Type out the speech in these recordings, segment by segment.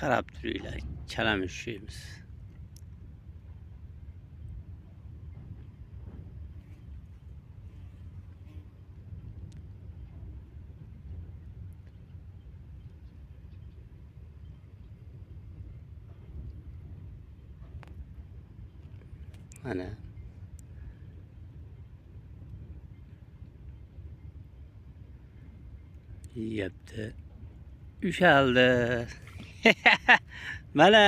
qarab turinglar, kalamushimiz. Mana yeyapti. Ushaldi. Mana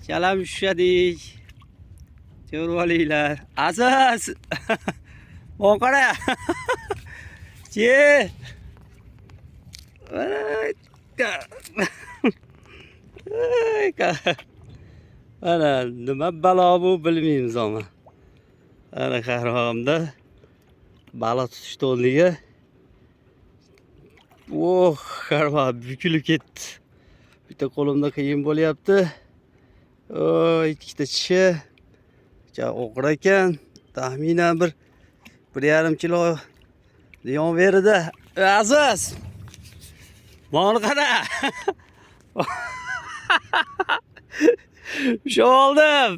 kalamush ushadik. Ko'rib olinglar. Aziz. Mana qara. Che. Ana nima balo bu bilmaymiz ama. Ana qarog'imda baliq tutish to'nligi. Oh, qarg'a bukilib ketdi. Bitta qo'limda qiyin bo'lyapti. Oh, ikkita tishi. Og'ir ekan. Taxminan bir 1,5 kilo yon berdi. Aziz. Mana qara. Shu oldim.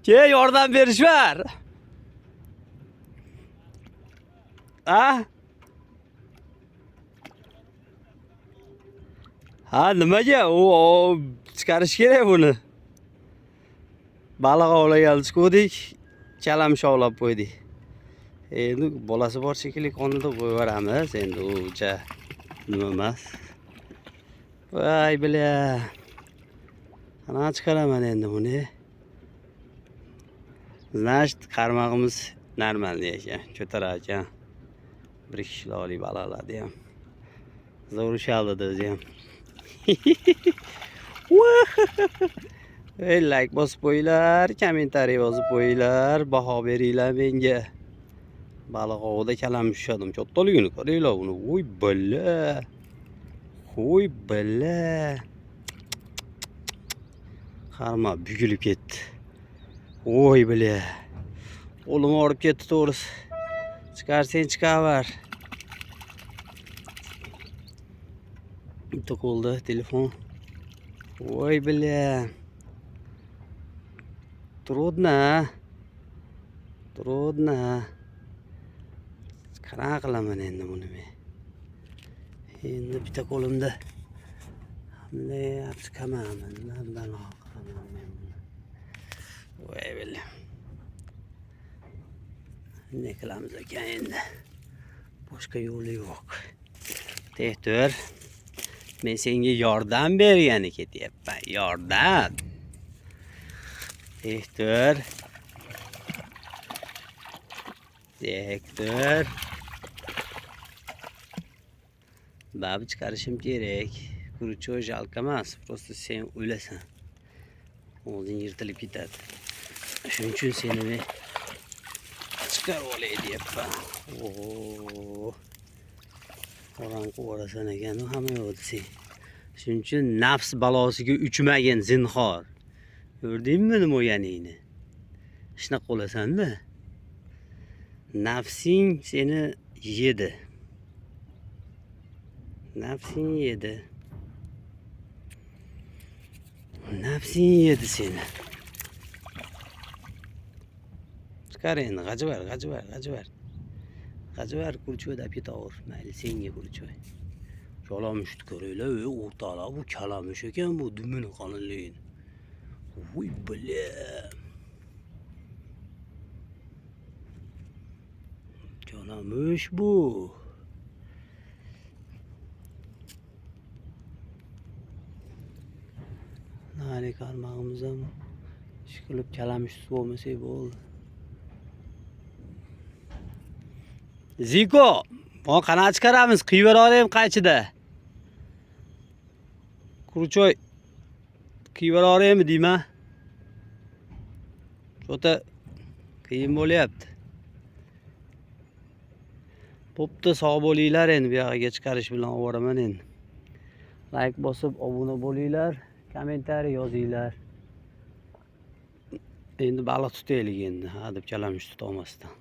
Che, yordam berish var. Ha, nimaga? O chiqarish kerak buni. Baliq ovlagan chiqdik, kalamush ovlab qo'ydik. Endi bolasi bor shekilli qonida qo'yveramiz. Endi uncha nima emas. Voy biля. Qanaqa chiqaraman endi buni? Значит, qarmog'imiz normal ekan, ko'tarar ekan. 1 kilolik baliqlarni ham. Zo'r ushaldi o'zi ham. Ey, like bosib qo'yinglar, kommentariy yozib qo'yinglar, baho beringlar menga. Baliq ovida kalamush ushadim. Kattaligini qaranglar buni. Voy billa. Voy billa. Qarma bukilib ketdi. Voy billa. Qo'lim og'rib ketdi to'g'risi. Chiqarsang chiqaver. Bitta qo'lda telefon. Voy billa. Трудно. Qanaqa qilaman endi buni men? Endi bitta qo'limda bunday chiqamaman. Bundan qilaman men buni. Voy billa. Ne qilamiz ekan endi? Boshqa yo'li yo'q. Tehtir. Men senga yordam bergani ketyapman. Yordam. Tehtir. Babi chiqarishim kerak. Kuruchoy jalka emas, просто sen o'lasan. O'zing yirtilib ketadi. Shuning uchun seni men chiqarib olay deyapman. Oo. Qorong'u orasan ekan, hamma yo'q sen. Shuning uchun nafs balosiga uchmagin zinhor. Ko'rdingmi nima bo'lganingni? Shunaqa bo'lasan-da. Nafsing seni yedi. Nafsing yedi seni. Chiqar endi, g'ajibar kurchoy deb ketaver. Mayli senga kurchoy. Kalamushni ko'ringlar, o'rtalar bu kalamush ekan, bu dumini qalinligini. Voy billa. Kalamush bu. Nari qarmog'imiz ham ishqilib kalamush bo'lmasa bo'ldi. Ziko, mana qanaqa chiqaramiz? Qiyib olayim qaychida. Kurchoy qiyib olaymi deyman? O'ta qiyin bo'lyapti. Bo'pti, sog' bo'linglar endi bu yoqqa chiqarish bilan ovoraman endi. Like bosib obuna bo'linglar, kommentariy yozinglar. Endi baliq tutaylik endi, ha deb kalamush tuta olmasdan.